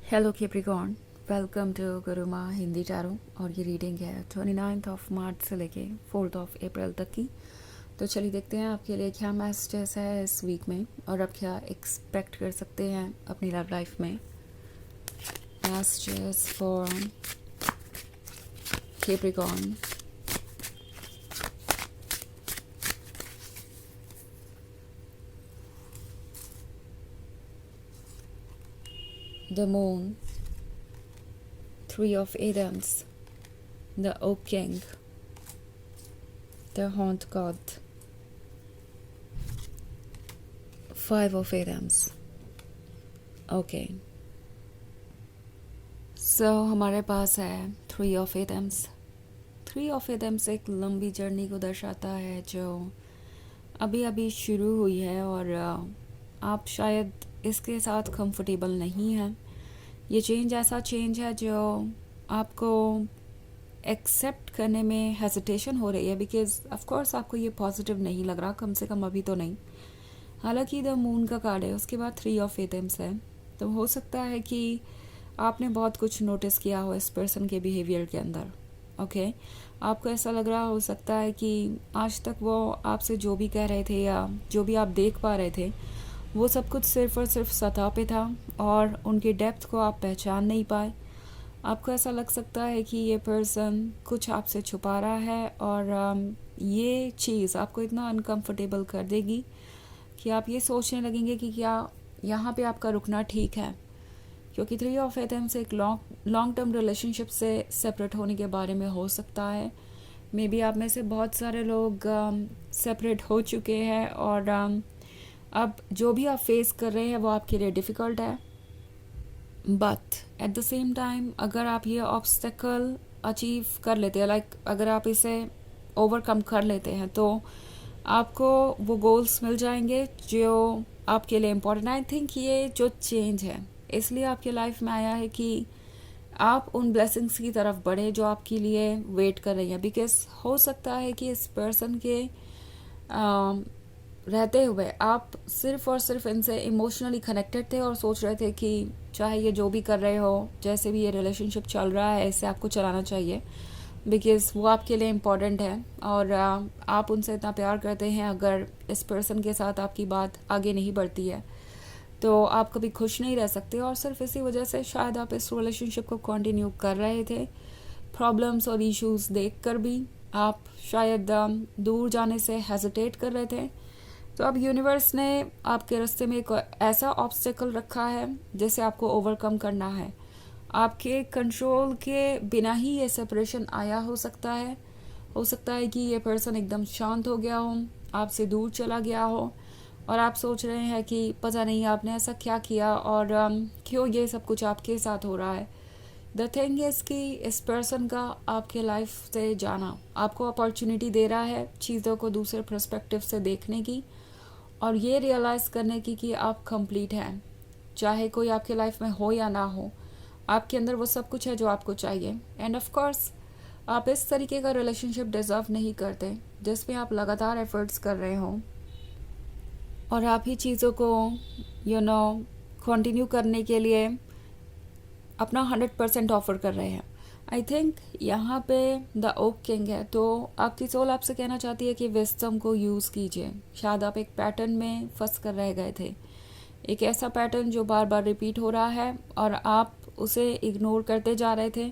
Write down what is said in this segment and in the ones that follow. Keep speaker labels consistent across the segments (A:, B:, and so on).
A: Hello Capricorn, welcome to Guruma Hindi tarot. और ये reading है 29 ऑफ मार्च से लेके 4 ऑफ अप्रैल तक की। तो चलिए देखते हैं आपके लिए क्या मैसेजेस है इस वीक में और आप क्या एक्सपेक्ट कर सकते हैं अपनी लव लाइफ में। Messages for Capricorn. The moon, 3 of Adams, the Oak King, the Haunt God, 5 of Adams। Okay, सो हमारे पास है 3 of Adams। 3 of Adams एक लंबी जर्नी को दर्शाता है जो अभी अभी शुरू हुई है और आप शायद इसके साथ कंफर्टेबल नहीं हैं। ये चेंज ऐसा चेंज है जो आपको एक्सेप्ट करने में हेजिटेशन हो रही है, बिकॉज ऑफ कोर्स आपको ये पॉजिटिव नहीं लग रहा, कम से कम अभी तो नहीं। हालांकि द मून का कार्ड है, उसके बाद 3 of Adams है, तो हो सकता है कि आपने बहुत कुछ नोटिस किया हो इस पर्सन के बिहेवियर के अंदर। ओके, आपको ऐसा लग रहा हो सकता है कि आज तक वो आपसे जो भी कह रहे थे या जो भी आप देख पा रहे थे वो सब कुछ सिर्फ और सिर्फ सतह पे था और उनकी डेप्थ को आप पहचान नहीं पाए। आपको ऐसा लग सकता है कि ये पर्सन कुछ आपसे छुपा रहा है और ये चीज़ आपको इतना अनकंफर्टेबल कर देगी कि आप ये सोचने लगेंगे कि क्या यहाँ पे आपका रुकना ठीक है, क्योंकि 3 of Athens एक लॉन्ग टर्म रिलेशनशिप से सेपरेट होने के बारे में हो सकता है। मे बी आप में से बहुत सारे लोग सेपरेट हो चुके हैं और अब जो भी आप फेस कर रहे हैं वो आपके लिए डिफ़िकल्ट है, but at the same time अगर आप ये ऑब्स्टेकल अचीव कर लेते हैं, लाइक अगर आप इसे ओवरकम कर लेते हैं तो आपको वो गोल्स मिल जाएंगे जो आपके लिए इम्पोर्टेंट। आई थिंक ये जो चेंज है इसलिए आपके लाइफ में आया है कि आप उन ब्लेसिंग्स की तरफ बढ़े जो आपके लिए वेट कर रही हैं, बिकॉज हो सकता है कि इस पर्सन के रहते हुए आप सिर्फ और सिर्फ इनसे इमोशनली कनेक्टेड थे और सोच रहे थे कि चाहे ये जो भी कर रहे हो, जैसे भी ये रिलेशनशिप चल रहा है ऐसे आपको चलाना चाहिए, बिकॉज़ वो आपके लिए इम्पॉर्टेंट है और आप उनसे इतना प्यार करते हैं। अगर इस पर्सन के साथ आपकी बात आगे नहीं बढ़ती है तो आप कभी खुश नहीं रह सकते और सिर्फ इसी वजह से शायद आप इस रिलेशनशिप को कंटिन्यू कर रहे थे। प्रॉब्लम्स और इश्यूज देखकर भी आप शायद दूर जाने से हेजिटेट कर रहे थे। तो अब यूनिवर्स ने आपके रास्ते में एक ऐसा ऑब्स्टेकल रखा है जिसे आपको ओवरकम करना है। आपके कंट्रोल के बिना ही ये सेपरेशन आया हो सकता है। हो सकता है कि ये पर्सन एकदम शांत हो गया हो, आपसे दूर चला गया हो और आप सोच रहे हैं कि पता नहीं आपने ऐसा क्या किया और क्यों ये सब कुछ आपके साथ हो रहा है। द थिंग इज़ कि इस पर्सन का आपके लाइफ से जाना आपको अपॉर्चुनिटी दे रहा है चीज़ों को दूसरे पर्सपेक्टिव से देखने की और ये रियलाइज़ करने की कि आप कंप्लीट हैं, चाहे कोई आपके लाइफ में हो या ना हो। आपके अंदर वो सब कुछ है जो आपको चाहिए। एंड ऑफ कोर्स आप इस तरीके का रिलेशनशिप डिज़र्व नहीं करते जिसमें आप लगातार एफर्ट्स कर रहे हो और आप ही चीज़ों को कंटिन्यू करने के लिए अपना 100% ऑफर कर रहे हैं। आई थिंक यहाँ पे द ओक किंग है, तो आपकी सोल आपसे कहना चाहती है कि विस्डम को यूज़ कीजिए। शायद आप एक पैटर्न में फंस कर रह गए थे, एक ऐसा पैटर्न जो बार बार रिपीट हो रहा है और आप उसे इग्नोर करते जा रहे थे,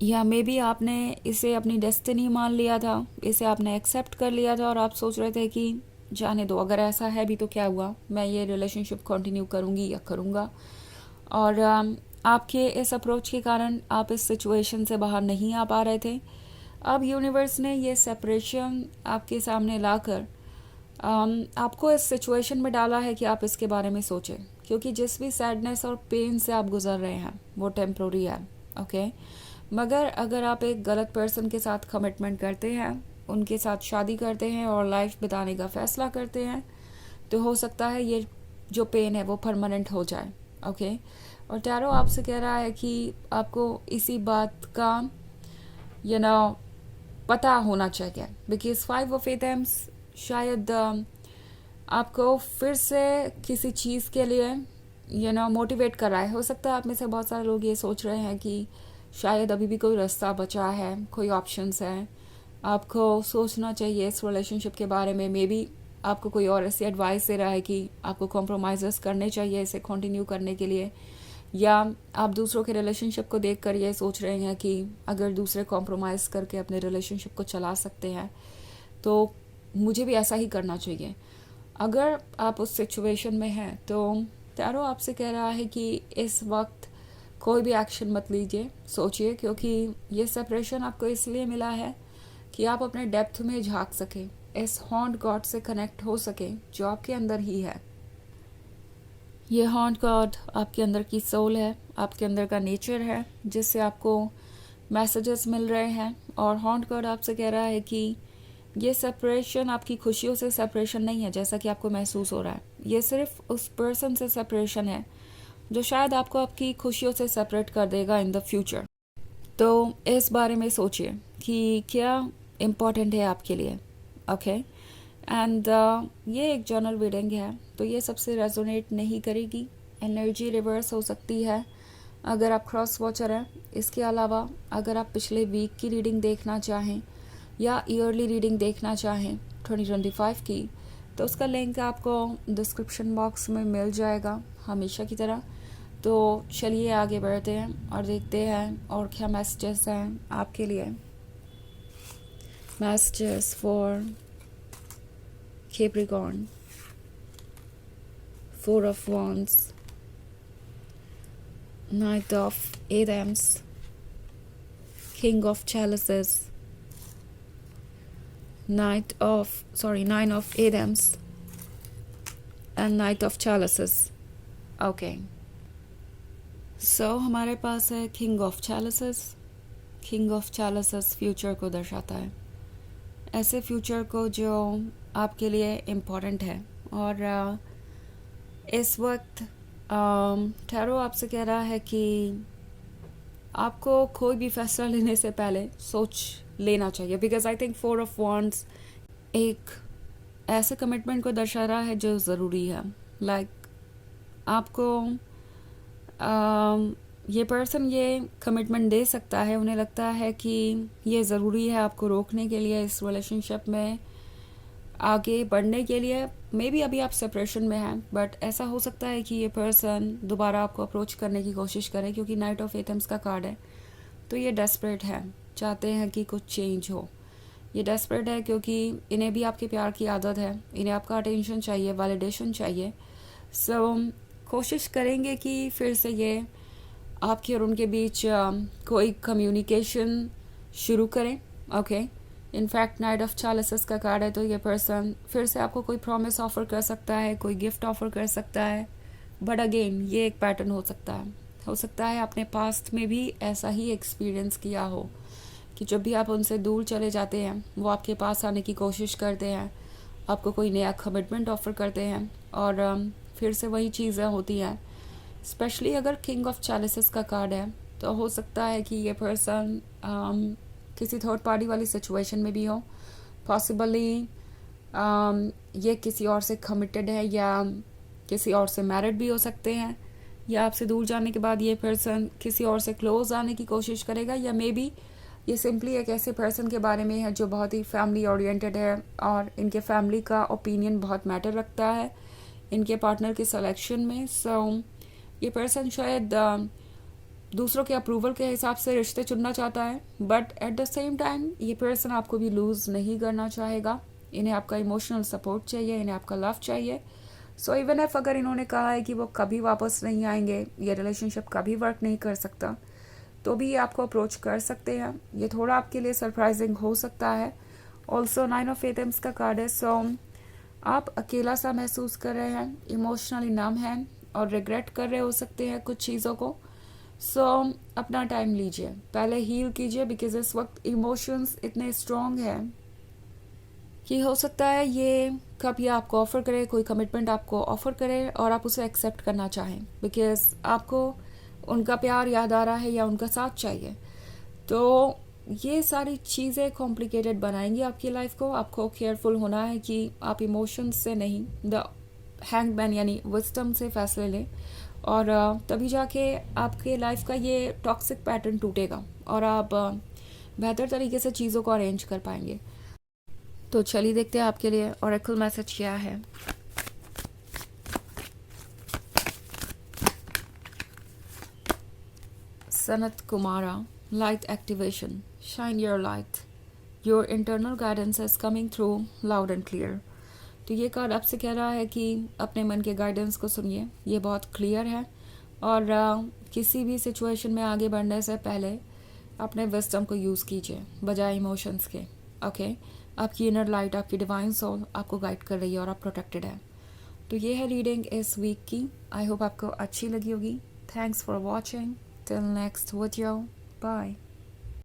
A: या मे बी आपने इसे अपनी डेस्टिनी मान लिया था, इसे आपने एक्सेप्ट कर लिया था और आप सोच रहे थे कि जाने दो, अगर ऐसा है भी तो क्या हुआ, मैं ये रिलेशनशिप कंटिन्यू करूँगी या करूँगा। और आपके इस अप्रोच के कारण आप इस सिचुएशन से बाहर नहीं आ पा रहे थे। अब यूनिवर्स ने ये सेपरेशन आपके सामने लाकर आपको इस सिचुएशन में डाला है कि आप इसके बारे में सोचें, क्योंकि जिस भी सैडनेस और पेन से आप गुजर रहे हैं वो टेम्प्रोरी है। ओके, मगर अगर आप एक गलत पर्सन के साथ कमिटमेंट करते हैं, उनके साथ शादी करते हैं और लाइफ बिताने का फ़ैसला करते हैं, तो हो सकता है ये जो पेन है वो परमानेंट हो जाए। ओके, और टैरो आपसे कह रहा है कि आपको इसी बात का पता होना चाहिए, बिकॉज 5 of Athens शायद आपको फिर से किसी चीज़ के लिए मोटिवेट कर रहा है। हो सकता है आप में से बहुत सारे लोग ये सोच रहे हैं कि शायद अभी भी कोई रास्ता बचा है, कोई ऑप्शंस हैं, आपको सोचना चाहिए इस रिलेशनशिप के बारे में। मे बी आपको कोई और ऐसी एडवाइस दे रहा है कि आपको कॉम्प्रोमाइज़ करने चाहिए इसे कंटिन्यू करने के लिए, या आप दूसरों के रिलेशनशिप को देख कर ये सोच रहे हैं कि अगर दूसरे कॉम्प्रोमाइज़ करके अपने रिलेशनशिप को चला सकते हैं तो मुझे भी ऐसा ही करना चाहिए। अगर आप उस सिचुएशन में हैं तो टैरो आपसे कह रहा है कि इस वक्त कोई भी एक्शन मत लीजिए, सोचिए, क्योंकि ये सेपरेशन आपको इसलिए मिला है कि आप अपने डेप्थ में झांक सकें, इस हॉन्ट गॉड से कनेक्ट हो सकें जो आपके अंदर ही है। ये हॉन्ट गॉड आपके अंदर की सोल है, आपके अंदर का नेचर है, जिससे आपको मैसेजेस मिल रहे हैं। और हॉन्ट गॉड आपसे कह रहा है कि ये सेपरेशन आपकी खुशियों से सेपरेशन नहीं है जैसा कि आपको महसूस हो रहा है। ये सिर्फ उस पर्सन से सेपरेशन है जो शायद आपको आपकी खुशियों से सेपरेट कर देगा इन द फ्यूचर। तो इस बारे में सोचिए कि क्या इम्पोर्टेंट है आपके लिए। ओके, एंड ये एक जर्नल रीडिंग है, तो ये सबसे रेजोनेट नहीं करेगी। एनर्जी रिवर्स हो सकती है अगर आप क्रॉस वॉचर हैं। इसके अलावा अगर आप पिछले वीक की रीडिंग देखना चाहें या ईयरली रीडिंग देखना चाहें 2025 की, तो उसका लिंक आपको डिस्क्रिप्शन बॉक्स में मिल जाएगा हमेशा की तरह। तो चलिए आगे बढ़ते हैं और देखते हैं और क्या मैसेजेस हैं आपके लिए। Messages for Capricorn, Four of Wands, Knight of Pentacles, King of Chalices, Nine of Pentacles and Knight of Chalices. Okay. So हमारे पास है King of Chalices. King of Chalices future को दर्शाता है, ऐसे फ्यूचर को जो आपके लिए इम्पोर्टेंट है। और इस वक्त टैरो आपसे कह रहा है कि आपको कोई भी फैसला लेने से पहले सोच लेना चाहिए, because I think four of wands एक ऐसे कमिटमेंट को दर्शा रहा है जो ज़रूरी है। आपको ये पर्सन ये कमिटमेंट दे सकता है, उन्हें लगता है कि ये ज़रूरी है आपको रोकने के लिए, इस रिलेशनशिप में आगे बढ़ने के लिए। मे बी अभी आप सेपरेशन में हैं, बट ऐसा हो सकता है कि ये पर्सन दोबारा आपको अप्रोच करने की कोशिश करे, क्योंकि नाइट ऑफ एटम्स का कार्ड है। तो ये डेस्परेट है, चाहते हैं कि कुछ चेंज हो। ये डेस्परेट है क्योंकि इन्हें भी आपके प्यार की आदत है, इन्हें आपका अटेंशन चाहिए, वैलिडेशन चाहिए। सो कोशिश करेंगे कि फिर से ये आपके और उनके बीच कोई कम्युनिकेशन शुरू करें। ओके, इनफैक्ट नाइट ऑफ चैलिसेस का कार्ड है, तो ये पर्सन फिर से आपको कोई प्रॉमिस ऑफर कर सकता है, कोई गिफ्ट ऑफर कर सकता है। बट अगेन ये एक पैटर्न हो सकता है आपने पास्ट में भी ऐसा ही एक्सपीरियंस किया हो कि जब भी आप उनसे दूर चले जाते हैं वो आपके पास आने की कोशिश करते हैं, आपको कोई नया कमिटमेंट ऑफर करते हैं और फिर से वही चीज़ें होती हैं। स्पेशली अगर किंग ऑफ चैलिसेस का कार्ड है, तो हो सकता है कि ये पर्सन किसी थर्ड पार्टी वाली सिचुएशन में भी हो। पॉसिबली ये किसी और से कमिटेड है या किसी और से मैरिड भी हो सकते हैं, या आपसे दूर जाने के बाद ये पर्सन किसी और से क्लोज आने की कोशिश करेगा, या मे बी ये सिंपली एक ऐसे पर्सन के बारे में है जो बहुत ही फैमिली ओरिएंटेड है और इनके फैमिली का ओपिनियन बहुत मैटर रखता है इनके पार्टनर के सिलेक्शन में। सो ये पर्सन शायद दूसरों के अप्रूवल के हिसाब से रिश्ते चुनना चाहता है, but at the same time ये पर्सन आपको भी लूज़ नहीं करना चाहेगा। इन्हें आपका इमोशनल सपोर्ट चाहिए, इन्हें आपका लव चाहिए। सो इवन इफ अगर इन्होंने कहा है कि वो कभी वापस नहीं आएंगे, ये रिलेशनशिप कभी वर्क नहीं कर सकता, तो भी ये आपको अप्रोच कर सकते हैं। ये थोड़ा आपके लिए सरप्राइजिंग हो सकता है। ऑल्सो नाइन ऑफ एटम्स का कार्ड है, सो आप अकेला सा महसूस कर रहे हैं, इमोशनली नम हैं और रिग्रेट कर रहे हो सकते हैं कुछ चीज़ों को। सो अपना टाइम लीजिए, पहले हील कीजिए, बिकॉज इस वक्त इमोशंस इतने स्ट्रॉन्ग हैं कि हो सकता है ये कभी आपको ऑफ़र करे, कोई कमिटमेंट आपको ऑफ़र करे और आप उसे एक्सेप्ट करना चाहें, बिकॉज आपको उनका प्यार याद आ रहा है या उनका साथ चाहिए। तो ये सारी चीज़ें कॉम्प्लिकेटेड बनाएंगी आपकी लाइफ को। आपको केयरफुल होना है कि आप इमोशंस से नहीं, द हैंगमैन यानी विजडम से फैसले लें और तभी जाके आपके लाइफ का ये टॉक्सिक पैटर्न टूटेगा और आप बेहतर तरीके से चीज़ों को अरेंज कर पाएंगे। तो चलिए देखते हैं आपके लिए ओरेकल मैसेज क्या है। Sanat Kumara, light activation, shine your light, your internal guidance is coming through loud and clear. तो ये कार्ड आपसे कह रहा है कि अपने मन के गाइडेंस को सुनिए, ये बहुत क्लियर है। और किसी भी सिचुएशन में आगे बढ़ने से पहले अपने विजडम को यूज़ कीजिए बजाय इमोशंस के। ओके, आपकी इनर लाइट, आपकी डिवाइन सोल आपको गाइड कर रही है और आप प्रोटेक्टेड है। तो ये है रीडिंग इस वीक की। आई होप आपको अच्छी लगी होगी। Thanks for watching. Till next video, bye.